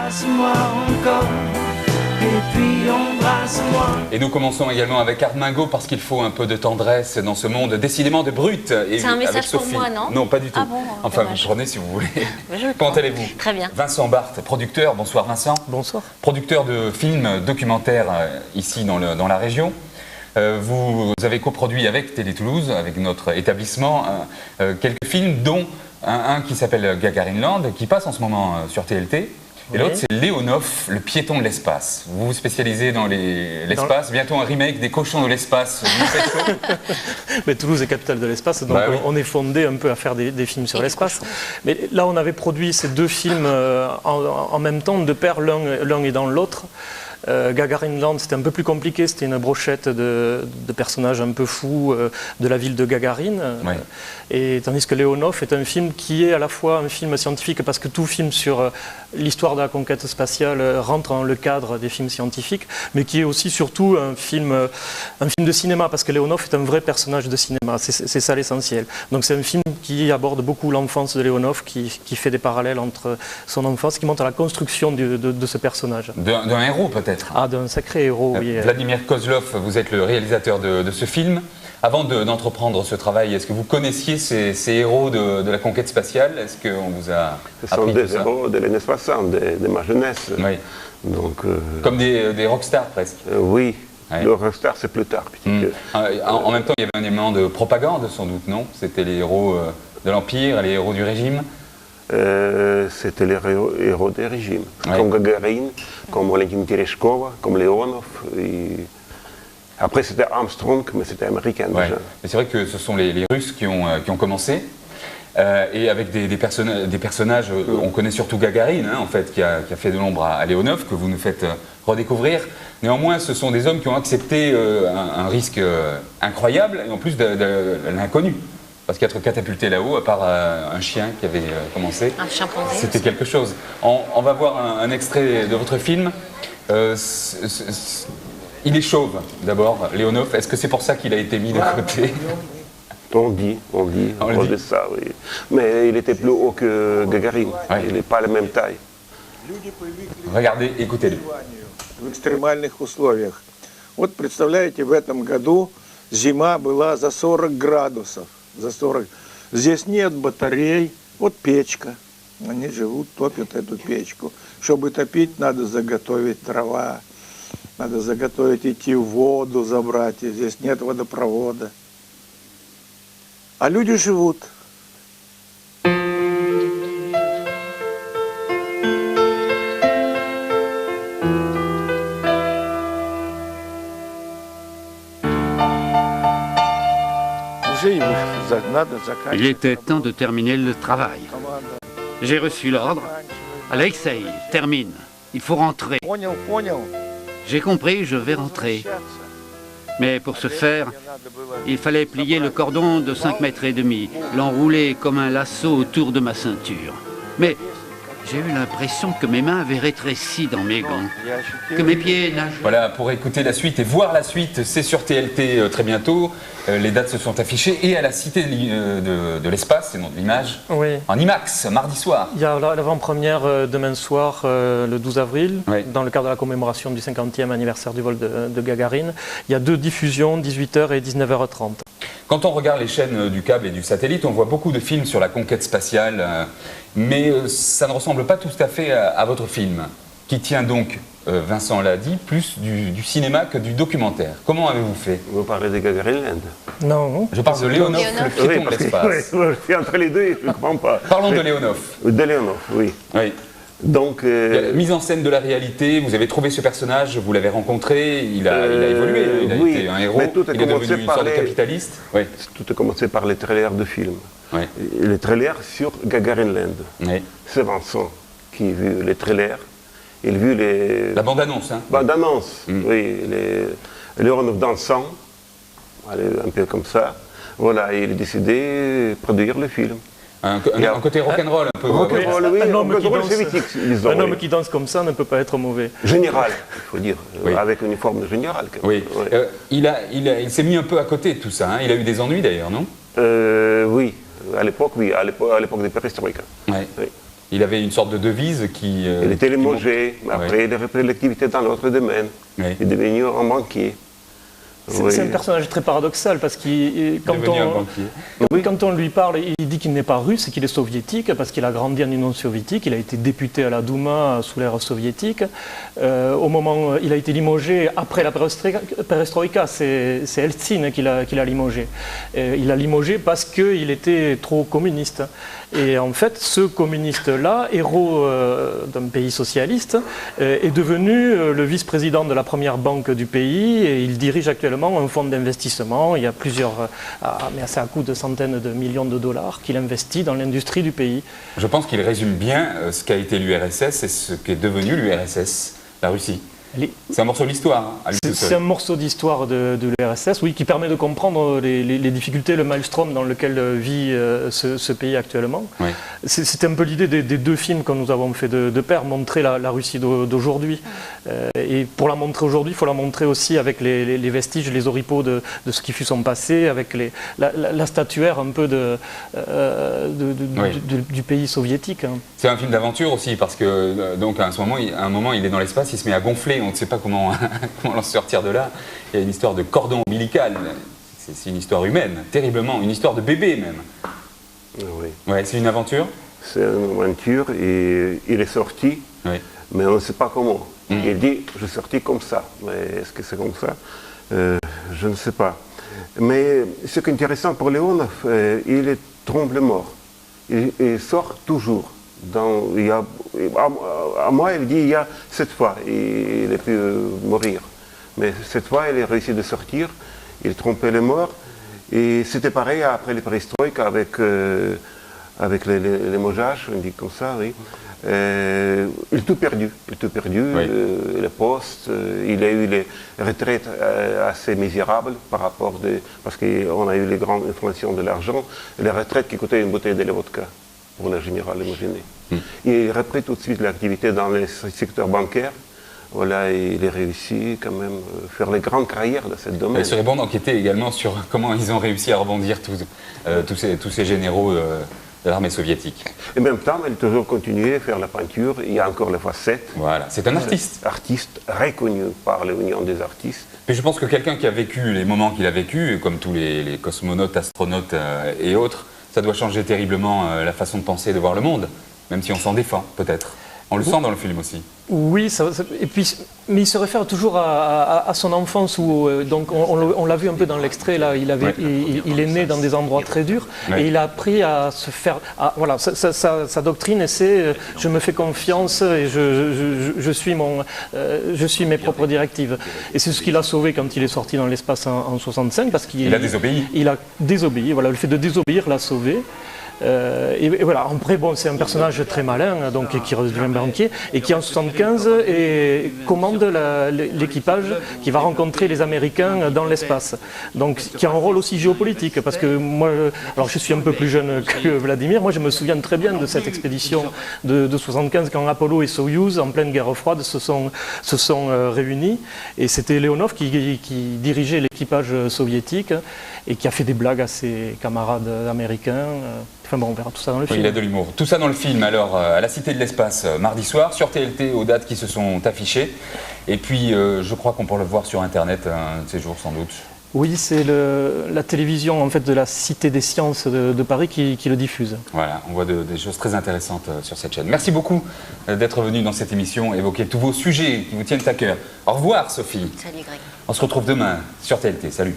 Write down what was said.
embrasse-moi encore. Et puis embrasse-moi. Et nous commençons également avec Armingo parce qu'il faut un peu de tendresse dans ce monde décidément de brut. C'est un message pour moi, non? Non, pas du tout. Ah bon, enfin, dommage. vous prenez si vous voulez. Je Comment allez-vous? Très bien. Vincent Barthes, producteur. Bonsoir Vincent. Bonsoir. Producteur de films documentaires ici dans la région. Vous avez coproduit avec Télé Toulouse, avec notre établissement, quelques films, dont un qui s'appelle Gagarin Land, qui passe en ce moment sur TLT. Et l'autre, c'est Léonov, le piéton de l'espace. Vous vous spécialisez dans l'espace. Bientôt un remake des Cochons de l'espace. Mais Toulouse est capitale de l'espace, donc oui. on est fondé un peu à faire des films sur l'espace. Mais là, on avait produit ces deux films en même temps, de pair, l'un et dans l'autre. Gagarin Land, c'était un peu plus compliqué, c'était une brochette de personnages un peu fous de la ville de Gagarine. Oui. Et tandis que Léonov est un film qui est à la fois un film scientifique, parce que tout film sur l'histoire de la conquête spatiale rentre dans le cadre des films scientifiques, mais qui est aussi surtout un film de cinéma, parce que Léonov est un vrai personnage de cinéma, c'est ça l'essentiel. Donc c'est un film qui aborde beaucoup l'enfance de Léonov, qui fait des parallèles entre son enfance, qui montre à la construction de ce personnage. D'un héros peut-être. Ah, d'un sacré héros, oui. Vladimir Kozlov, vous êtes le réalisateur de ce film. Avant d'entreprendre ce travail, est-ce que vous connaissiez ces héros de la conquête spatiale? Est-ce qu'on vous a Ce sont appris des tout ça? héros de l'année 60, de ma jeunesse. Oui. Donc, Comme des rockstars presque. oui, Ouais. le rockstar c'est plus tard. En même temps, il y avait un élément de propagande sans doute, non? C'était les héros de l'Empire, les héros du régime. C'était les héros des régimes, Ouais. comme Gagarin, comme Valentina Tereshkova, comme Leonov. Après c'était Armstrong, mais c'était américain Ouais. déjà. Mais c'est vrai que ce sont les Russes qui ont commencé. Et avec des personnages, on connaît surtout Gagarine, hein, en fait, qui a fait de l'ombre à Léonov, que vous nous faites redécouvrir. Néanmoins, ce sont des hommes qui ont accepté un risque incroyable, et en plus de l'inconnu. Parce qu'être catapulté là-haut, à part un chien qui avait commencé, Un chimpanzé c'était aussi. quelque chose. On va voir un extrait de votre film. Il est chauve, d'abord, Léonov. Est-ce que c'est pour ça qu'il a été mis de côté? On dit ça, oui. Mais il était plus haut que Gagarin, Ouais. il n'est pas la même taille. Regardez, écoutez-le. В экстремальных условиях. Вот представляете, в этом году зима была за 40 градусов. За 40. Здесь нет батарей, вот печка. Они живут, топят эту печку. Чтобы топить, надо заготовить дрова, надо заготовить, идти в воду забрать. И здесь нет водопровода. А люди живут. Il était temps de terminer le travail. J'ai reçu l'ordre. Alexei, termine. Il faut rentrer. J'ai compris, je vais rentrer. Mais pour ce faire, il fallait plier le cordon de 5 mètres et demi, l'enrouler comme un lasso autour de ma ceinture. Mais j'ai eu l'impression que mes mains avaient rétréci dans mes gants, que mes pieds nageaient. Voilà, pour écouter la suite et voir la suite, c'est sur TLT très bientôt. Les dates se sont affichées et à la Cité de l'Espace, c'est nom de l'image, Oui. en IMAX, mardi soir. Il y a l'avant-première demain soir, le 12 avril, Oui. dans le cadre de la commémoration du 50e anniversaire du vol de Gagarine. Il y a 2 diffusions, 18h et 19h30. Quand on regarde les chaînes du câble et du satellite, on voit beaucoup de films sur la conquête spatiale, mais ça ne ressemble pas tout à fait à votre film, qui tient donc, Vincent l'a dit, plus du cinéma que du documentaire. Comment avez-vous fait? Vous parlez de Gagarin Land. Non. Je parle de Léonov, le piéton de l'espace. Oui, je suis entre les deux, je ne comprends pas. Parlons de Léonov. De Leonov, oui. Oui. Donc, Mise en scène de la réalité, vous avez trouvé ce personnage, vous l'avez rencontré, il a évolué, il a oui, été un héros, mais tout a il est commencé devenu une par sorte de les- capitaliste. Oui. tout a commencé par les trailers de films. Oui. Et les trailers sur Gagarin Land. Oui. C'est Vincent qui a vu les trailers. Il a vu les La bande-annonce, hein. bandes-annonces. Oui, les Léonov dansant, un peu comme ça. Voilà, et il a décidé de produire le film. Un côté rock'n'roll un peu. Rock'n'roll, oui, Un homme qui rock'n'roll danse- soviétique, disons. Un homme oui. qui danse comme ça ne peut pas être mauvais. Général, il faut dire, Oui. avec une uniforme de général. quand même. Oui. Oui. Il s'est mis un peu à côté de tout ça, hein. Il a eu des ennuis d'ailleurs, non? Oui, à l'époque, oui, à l'époque de Perestroïka. Ouais. Oui. Il avait une sorte de devise qui... il était limogé, mais après il a repris l'activité dans l'autre domaine. Oui. Il est devenu un banquier. C'est un personnage très paradoxal parce que quand on lui parle, il dit qu'il n'est pas russe et qu'il est soviétique parce qu'il a grandi en Union soviétique, il a été député à la Douma sous l'ère soviétique. Au moment, il a été limogé après la perestroïka, c'est Eltsine qui l'a limogé. Il l'a limogé parce qu'il était trop communiste. Et en fait, ce communiste-là, héros d'un pays socialiste, est devenu le vice-président de la première banque du pays et il dirige actuellement un fonds d'investissement. Il y a plusieurs, mais c'est à coût de centaines de millions de dollars qu'il investit dans l'industrie du pays. Je pense qu'il résume bien ce qu'a été l'URSS et ce qu'est devenu l'URSS, la Russie. C'est un morceau d'histoire. C'est un morceau d'histoire de l'URSS, oui, qui permet de comprendre les difficultés, le maelstrom dans lequel vit ce pays actuellement. Oui. C'était un peu l'idée des deux films que nous avons fait de pair, montrer la Russie d'aujourd'hui. Et pour la montrer aujourd'hui, il faut la montrer aussi avec les vestiges, les oripeaux de ce qui fut son passé, avec la statuaire un peu du pays soviétique. Hein. C'est un film d'aventure aussi, parce que donc à un moment, il est dans l'espace, il se met à gonfler. On ne sait pas comment l'en sortir de là. Il y a une histoire de cordon ombilical. C'est une histoire humaine, terriblement. Une histoire de bébé, même. Oui. Ouais, c'est une aventure. C'est une aventure et il est sorti, oui. Mais on ne sait pas comment. Il dit, je suis sorti comme ça. Mais est-ce que c'est comme ça? Je ne sais pas. Mais ce qui est intéressant pour Leonov, il est trompe-le-mort. Il sort toujours. À moi, il dit il y a 7 fois, il a pu mourir. Mais cette fois, il a réussi de sortir, il trompait les morts. Et c'était pareil après les perestroïka avec les mojages, on dit comme ça, oui. Il a tout perdu, oui. Les postes, il a eu les retraites assez misérables par rapport parce qu'on a eu les grandes inflations de l'argent, les retraites qui coûtaient une bouteille de vodka pour le général imaginé. Il a repris tout de suite l'activité dans le secteur bancaire. Voilà, il a réussi quand même à faire les grandes carrières de cette domaine. Il serait bon d'enquêter également sur comment ils ont réussi à rebondir tous ces généraux de l'armée soviétique. Et en même temps, il a toujours continué à faire la peinture. Il y a encore les facettes. Voilà, c'est un artiste. Artiste reconnu par l'Union des artistes. Mais je pense que quelqu'un qui a vécu les moments qu'il a vécu, comme tous les cosmonautes, astronautes et autres, ça doit changer terriblement la façon de penser et de voir le monde, même si on s'en défend, peut-être. On le sent dans le film aussi. Oui, mais il se réfère toujours à son enfance où donc on l'a vu un peu dans l'extrait là. Il est né dans des endroits très durs et il a appris à se faire. Voilà, sa doctrine c'est je me fais confiance et je suis mes propres directives. Et c'est ce qu'il a sauvé quand il est sorti dans l'espace en 65 parce qu'il a désobéi. Il a désobéi. Voilà, le fait de désobéir l'a sauvé. Et voilà, après, bon, c'est un personnage très malin, donc qui devient banquier, et qui en 75 commande l'équipage qui va rencontrer les Américains dans l'espace. Donc, qui a un rôle aussi géopolitique, parce que moi, alors je suis un peu plus jeune que Vladimir, moi je me souviens très bien de cette expédition de 75 quand Apollo et Soyouz, en pleine guerre froide, se sont réunis, et c'était Leonov qui dirigeait l'équipage soviétique et qui a fait des blagues à ses camarades américains. Enfin bon, on verra tout ça dans le film. Il a de l'humour. Tout ça dans le film, alors, à la Cité de l'Espace, mardi soir, sur TLT, aux dates qui se sont affichées. Et puis, je crois qu'on peut le voir sur Internet un de ces jours, sans doute. Oui, c'est la télévision en fait, de la Cité des Sciences de Paris qui le diffuse. Voilà, on voit des choses très intéressantes sur cette chaîne. Merci beaucoup d'être venu dans cette émission, évoquer tous vos sujets qui vous tiennent à cœur. Au revoir, Sophie. Salut, Greg. On se retrouve demain sur TLT. Salut.